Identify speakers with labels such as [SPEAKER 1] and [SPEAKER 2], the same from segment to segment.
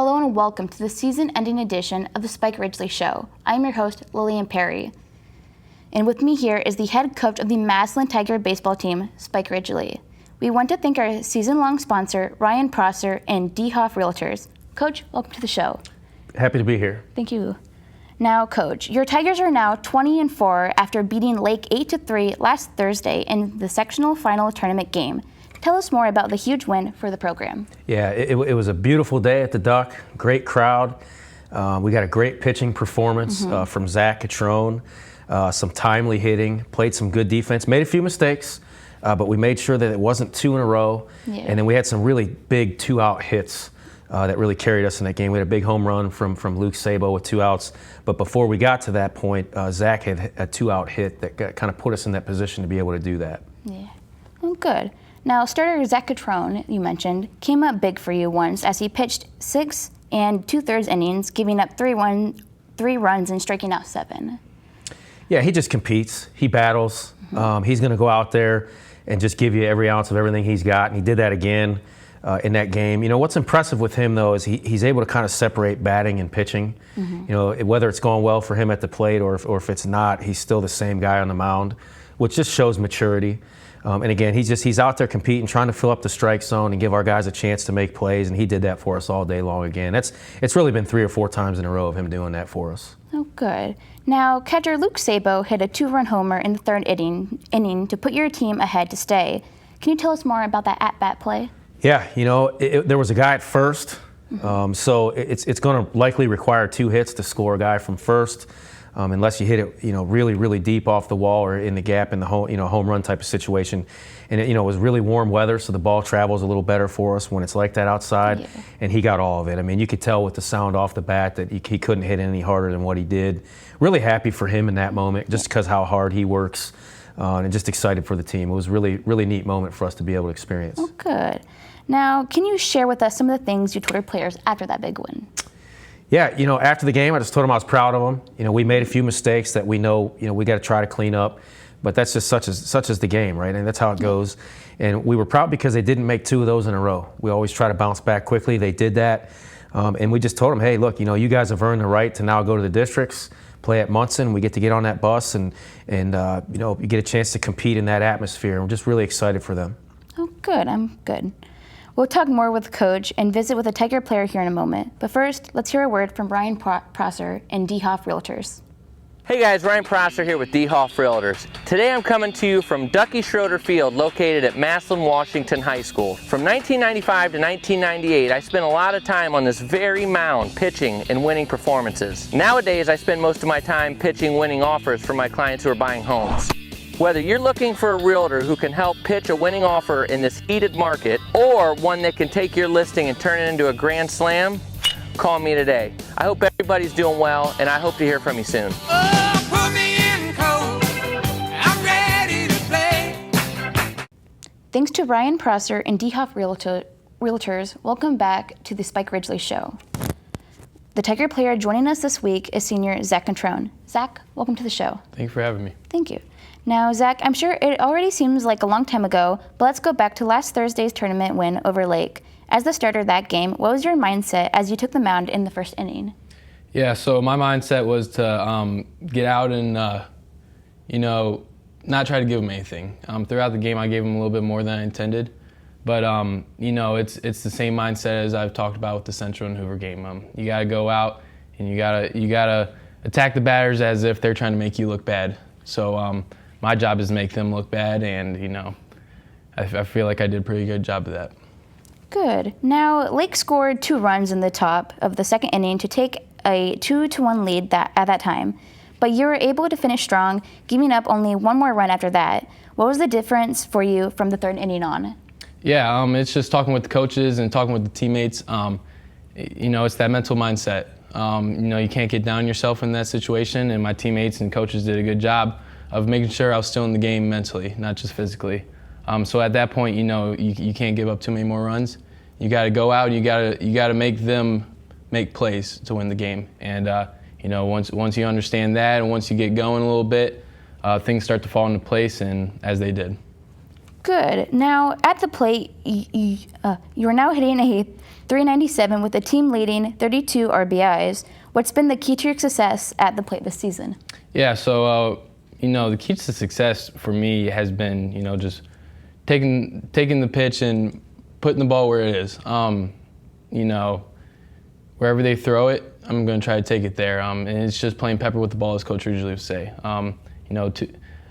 [SPEAKER 1] Hello and welcome to the season-ending edition of the Spike Ridgley Show. I'm your host, Lillian Perry. And with me here is the head coach of the Massillon Tiger baseball team, Spike Ridgley. We want to thank our season-long sponsor, Ryan Prosser and WHS Realtors. Coach, welcome to the show.
[SPEAKER 2] Happy to be here.
[SPEAKER 1] Thank you. Now, Coach, your Tigers are now 20-4 after beating Lake 8-3 last Thursday in the sectional final tournament game. Tell us more about the huge win for the program.
[SPEAKER 2] Yeah, it was a beautiful day at the Duck, great crowd. We got a great pitching performance from Zach Catrone, some timely hitting, played some good defense, made a few mistakes, but we made sure that it wasn't two in a row. Yeah. And then we had some really big two-out hits that really carried us in that game. We had a big home run from Luke Sabo with 2 outs, but before we got to that point, Zach had a 2-out hit that kind of put us in that position to be able to do that.
[SPEAKER 1] Yeah, well, good. Now, starter Zach Catrone, you mentioned, came up big for you once as he pitched 6 2/3 innings, giving up 3 runs and striking out 7.
[SPEAKER 2] Yeah, he just competes. He battles. He's going to go out there and just give you every ounce of everything he's got, and he did that again in that game. You know, what's impressive with him, though, is he's able to kind of separate batting and pitching. You know, whether it's going well for him at the plate or if it's not, he's still the same guy on the mound, which just shows maturity. And again, he's out there competing, trying to fill up the strike zone and give our guys a chance to make plays, and he did that for us all day long again. It's really been 3 or 4 times in a row of him doing that for us.
[SPEAKER 1] Oh, good. Now, catcher Luke Sabo hit a 2-run homer in the 3rd inning to put your team ahead to stay. Can you tell us more about that at-bat play?
[SPEAKER 2] Yeah, you know, there was a guy at first, so it's going to likely require 2 hits to score a guy from first. Unless you hit it, you know, really, really deep off the wall or in the gap in the home run type of situation. And it, you know, it was really warm weather, so the ball travels a little better for us when it's like that outside. Yeah. And he got all of it. I mean, you could tell with the sound off the bat that he couldn't hit any harder than what he did. Really happy for him in that moment, just because how hard he works, and just excited for the team. It was really, really neat moment for us to be able to experience.
[SPEAKER 1] Oh, good. Now, can you share with us some of the things you told your players after that big win?
[SPEAKER 2] Yeah, you know, after the game, I just told them I was proud of them. You know, we made a few mistakes that we know, you know, we got to try to clean up, but that's just such as the game, right? And that's how it goes. And we were proud because they didn't make 2 of those in a row. We always try to bounce back quickly. They did that, and we just told them, hey, look, you know, you guys have earned the right to now go to the districts, play at Munson. We get to get on that bus, and you know, you get a chance to compete in that atmosphere. I'm just really excited for them. Oh,
[SPEAKER 1] good. I'm good. We'll talk more with the coach and visit with a Tiger player here in a moment. But first, let's hear a word from Ryan Prosser and WHS Realtors.
[SPEAKER 3] Hey guys, Ryan Prosser here with WHS Realtors. Today I'm coming to you from Ducky Schroeder Field located at Massillon, Washington High School. From 1995 to 1998, I spent a lot of time on this very mound pitching and winning performances. Nowadays, I spend most of my time pitching winning offers for my clients who are buying homes. Whether you're looking for a realtor who can help pitch a winning offer in this heated market or one that can take your listing and turn it into a grand slam, call me today. I hope everybody's doing well, and I hope to hear from you soon.
[SPEAKER 1] Oh, put me in cold. I'm ready to play. Thanks to Ryan Prosser and WHS Realtors, welcome back to the Spike Ridgley Show. The Tiger player joining us this week is senior Zach Catrone. Zach, welcome to the show.
[SPEAKER 4] Thank you for having me.
[SPEAKER 1] Thank you. Now, Zach, I'm sure it already seems like a long time ago, but let's go back to last Thursday's tournament win over Lake. As the starter of that game, what was your mindset as you took the mound in the 1st inning?
[SPEAKER 4] Yeah, so my mindset was to get out and, you know, not try to give them anything. Throughout the game, I gave them a little bit more than I intended. But, you know, it's the same mindset as I've talked about with the Central and Hoover game. You got to go out and you gotta attack the batters as if they're trying to make you look bad. So my job is to make them look bad, and, you know, I feel like I did a pretty good job of that.
[SPEAKER 1] Good. Now, Lake scored 2 runs in the top of the 2nd inning to take a 2-1 lead at that time, but you were able to finish strong, giving up only 1 more run after that. What was the difference for you from the 3rd inning on?
[SPEAKER 4] Yeah, it's just talking with the coaches and talking with the teammates. You know, it's that mental mindset. You know, you can't get down yourself in that situation, and my teammates and coaches did a good job of making sure I was still in the game mentally, not just physically. So at that point, you know, you can't give up too many more runs. You got to go out and you got to make them make plays to win the game. And you know, once you understand that, and once you get going a little bit, things start to fall into place, and as they did.
[SPEAKER 1] Good. Now, at the plate, you are now hitting a .397 with a team-leading 32 RBIs. What's been the key to your success at the plate this season?
[SPEAKER 4] Yeah, so, the key to success for me has been, just taking the pitch and putting the ball where it is. Wherever they throw it, I'm going to try to take it there. And it's just playing pepper with the ball, as Coach Ridgley would say.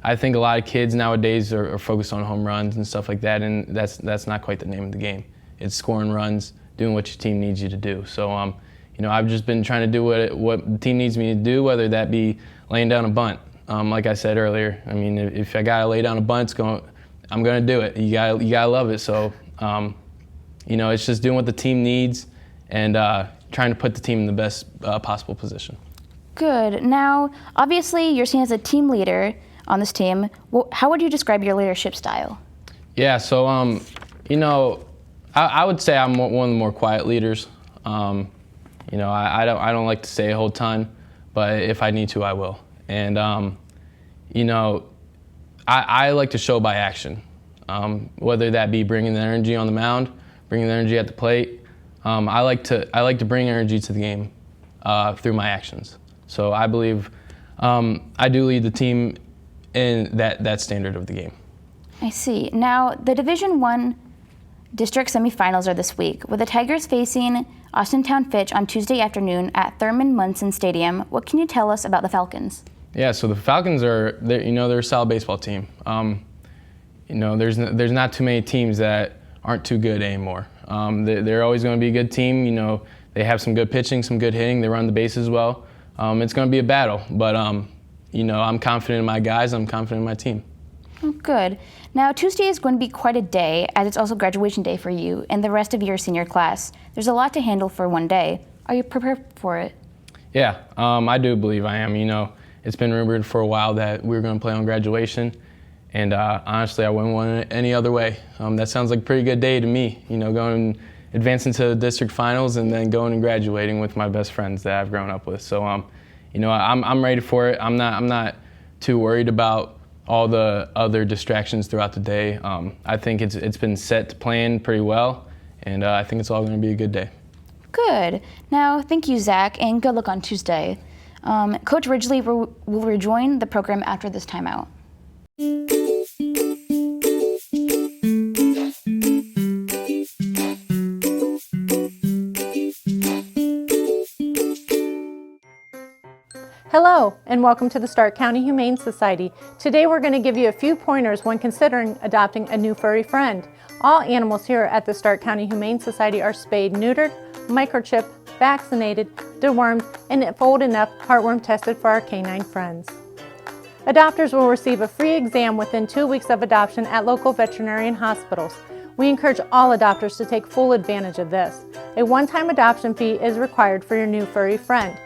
[SPEAKER 4] I think a lot of kids nowadays are focused on home runs and stuff like that, and that's not quite the name of the game. It's scoring runs, doing what your team needs you to do. So, I've just been trying to do what the team needs me to do, whether that be laying down a bunt. Like I said earlier, if I gotta lay down a bunt, I'm gonna do it. You gotta love it. So, it's just doing what the team needs and trying to put the team in the best possible position.
[SPEAKER 1] Good. Now, obviously, you're seen as a team leader on this team. How would you describe your leadership style?
[SPEAKER 4] Yeah, so, I would say I'm one of the more quiet leaders. I don't like to say a whole ton, but if I need to, I will. And, I like to show by action, whether that be bringing the energy on the mound, bringing the energy at the plate. I like to bring energy to the game through my actions. So I believe I do lead the team in that standard of the game.
[SPEAKER 1] I see. Now, the Division I district semifinals are this week, with the Tigers facing Austintown Fitch on Tuesday afternoon at Thurman Munson Stadium. What can you tell us about the Falcons?
[SPEAKER 4] Yeah, so the Falcons they're a solid baseball team. There's not too many teams that aren't too good anymore. They're always going to be a good team. They have some good pitching, some good hitting. They run the bases well. It's going to be a battle, but I'm confident in my guys. I'm confident in my team.
[SPEAKER 1] Oh, good. Now, Tuesday is going to be quite a day, as it's also graduation day for you and the rest of your senior class. There's a lot to handle for one day. Are you prepared for it?
[SPEAKER 4] Yeah, I do believe I am. It's been rumored for a while that we were going to play on graduation, and honestly, I wouldn't want it any other way. That sounds like a pretty good day to me. Advancing to the district finals and then going and graduating with my best friends that I've grown up with. So, I'm ready for it. I'm not too worried about all the other distractions throughout the day. I think it's been set to plan pretty well, and I think it's all going to be a good day.
[SPEAKER 1] Good. Now, thank you, Zach, and good luck on Tuesday. Coach Ridgley will rejoin the program after this timeout.
[SPEAKER 5] Hello, and welcome to the Stark County Humane Society. Today we're going to give you a few pointers when considering adopting a new furry friend. All animals here at the Stark County Humane Society are spayed, neutered, microchipped, vaccinated, dewormed, and if old enough, heartworm tested for our canine friends. Adopters will receive a free exam within 2 weeks of adoption at local veterinarian hospitals. We encourage all adopters to take full advantage of this. A one-time adoption fee is required for your new furry friend.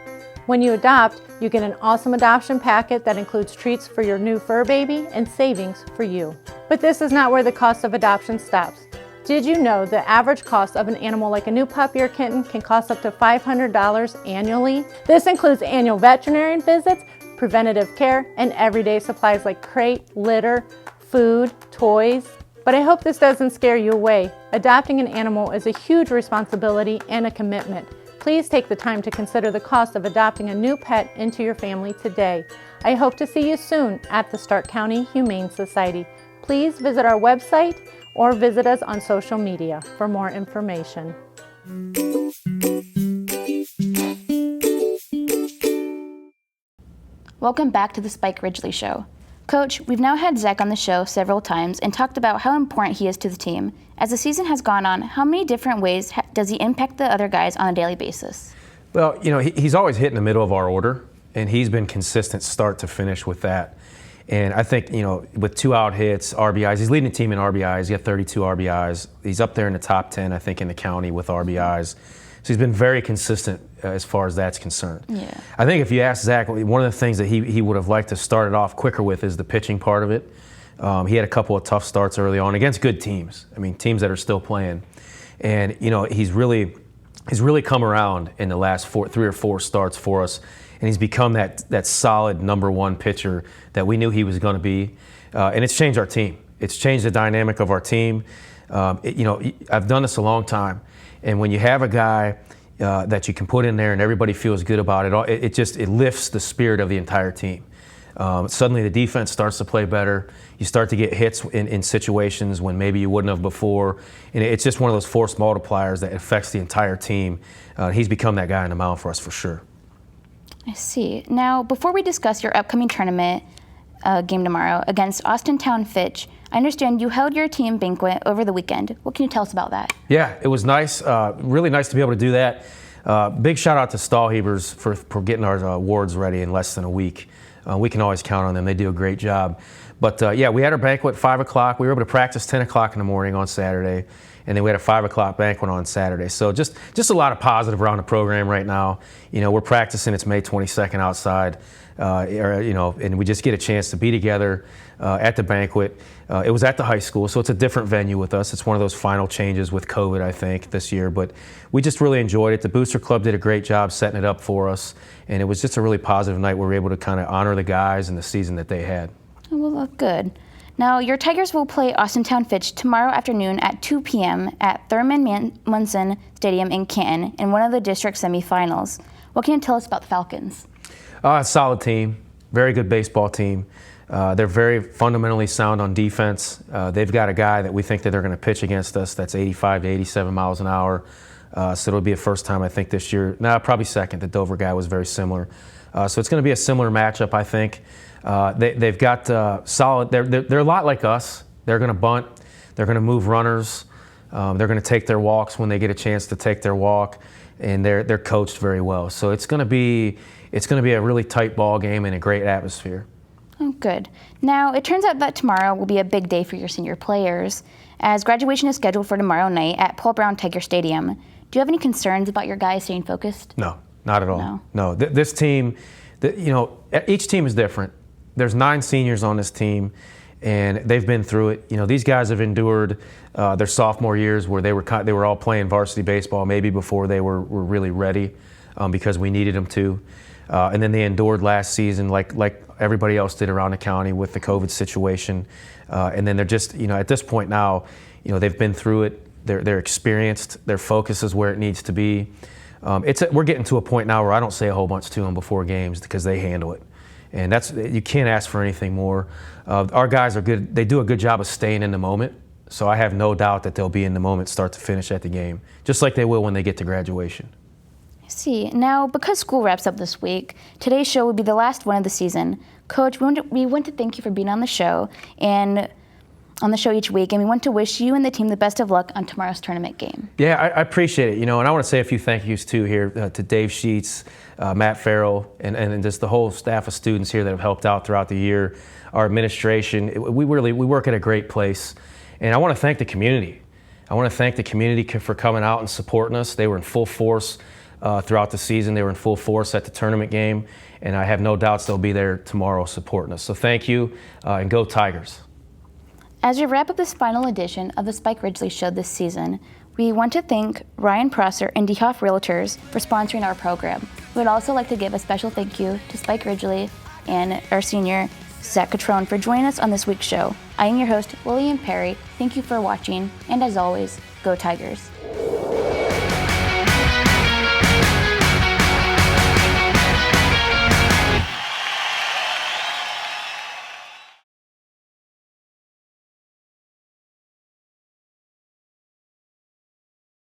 [SPEAKER 5] When you adopt, you get an awesome adoption packet that includes treats for your new fur baby and savings for you. But this is not where the cost of adoption stops. Did you know the average cost of an animal like a new puppy or kitten can cost up to $500 annually? This includes annual veterinarian visits, preventative care, and everyday supplies like crate, litter, food, toys. But I hope this doesn't scare you away. Adopting an animal is a huge responsibility and a commitment. Please take the time to consider the cost of adopting a new pet into your family today. I hope to see you soon at the Stark County Humane Society. Please visit our website or visit us on social media for more information.
[SPEAKER 1] Welcome back to the Spike Ridgley Show. Coach, we've now had Zach on the show several times and talked about how important he is to the team. As the season has gone on, how many different ways does he impact the other guys on a daily basis?
[SPEAKER 2] Well, he's always hit in the middle of our order, and he's been consistent start to finish with that. And I think, with 2 out hits, RBIs, he's leading the team in RBIs. He got 32 RBIs. He's up there in the top 10, I think, in the county with RBIs. So he's been very consistent as far as that's concerned.
[SPEAKER 1] Yeah.
[SPEAKER 2] I think if you ask Zach, one of the things that he would have liked to start it off quicker with is the pitching part of it. He had a couple of tough starts early on against good teams. Teams that are still playing. And, he's really come around in the last 3 or 4 starts for us. And he's become that solid number 1 pitcher that we knew he was going to be. And it's changed our team. It's changed the dynamic of our team. You know, I've done this a long time, and when you have a guy that you can put in there and everybody feels good about it, it lifts the spirit of the entire team. Suddenly the defense starts to play better. You start to get hits in situations when maybe you wouldn't have before. And it's just one of those force multipliers that affects the entire team. He's become that guy on the mound for us for sure.
[SPEAKER 1] I see. Now, before we discuss your upcoming tournament game tomorrow against Austintown Fitch, I understand you held your team banquet over the weekend. What can you tell us about that?
[SPEAKER 2] Yeah, it was nice. Really nice to be able to do that. Big shout out to Stahlhebers for getting our awards ready in less than a week. We can always count on them. They do a great job. But yeah, we had our banquet at 5 o'clock. We were able to practice 10 o'clock in the morning on Saturday. And then we had a 5 o'clock banquet on Saturday. So just a lot of positive around the program right now. You know, we're practicing. It's May 22nd outside. You know, and we just get a chance to be together at the banquet. It was at the high school, so it's a different venue with us. It's one of those final changes with COVID, I think, this year. But we just really enjoyed it. The Booster Club did a great job setting it up for us. And it was just a really positive night where we were able to kind of honor the guys and the season that they had.
[SPEAKER 1] Oh, well, good. Now, your Tigers will play Austintown Fitch tomorrow afternoon at 2 p.m. at Thurman Munson Stadium in Canton in one of the district semifinals. What can you tell us about the Falcons?
[SPEAKER 2] Solid team, very good baseball team. They're very fundamentally sound on defense. They've got a guy that we think that they're going to pitch against us that's 85 to 87 miles an hour. So it'll be a first time, I think, this year. Probably second. The Dover guy was very similar. So it's going to be a similar matchup, I think. They've got solid. They're a lot like us. They're going to bunt. They're going to move runners. They're going to take their walks when they get a chance to take their walk, and they're coached very well. So it's going to be a really tight ball game and a great atmosphere.
[SPEAKER 1] Oh, good. Now, it turns out that tomorrow will be a big day for your senior players, as graduation is scheduled for tomorrow night at Paul Brown Tiger Stadium. Do you have any concerns about your guys staying focused?
[SPEAKER 2] No, not at all. No. This team, you know, each team is different. There's 9 seniors on this team, and they've been through it. You know, these guys have endured their sophomore years where they were all playing varsity baseball maybe before they were really ready because we needed them to. And then they endured last season like everybody else did around the county with the COVID situation. And then they're just, you know, at this point now, you know, they've been through it. They're experienced. Their focus is where it needs to be. We're getting to a point now where I don't say a whole bunch to them before games because they handle it. And you can't ask for anything more. Our guys are good. They do a good job of staying in the moment. So I have no doubt that they'll be in the moment start to finish at the game, just like they will when they get to graduation.
[SPEAKER 1] See, now because school wraps up this week, today's show will be the last one of the season. Coach, we want to thank you for being on the show and on the show each week, and we want to wish you and the team the best of luck on tomorrow's tournament game. Yeah,
[SPEAKER 2] I appreciate it. You know, and I want to say a few thank yous too here to Dave Sheets, Matt Farrell, and just the whole staff of students here that have helped out throughout the year. Our administration, we work at a great place, and I want to thank the community. I want to thank the community for coming out and supporting us. They were in full force throughout the season. They were in full force at the tournament game, and I have no doubts they'll be there tomorrow supporting us. So thank you, and go Tigers.
[SPEAKER 1] As we wrap up this final edition of the Spike Ridgley Show this season, we want to thank Ryan Prosser and DeHoff Realtors for sponsoring our program. We would also like to give a special thank you to Spike Ridgley and our senior, Zach Catrone, for joining us on this week's show. I am your host, William Perry. Thank you for watching, and as always, go Tigers.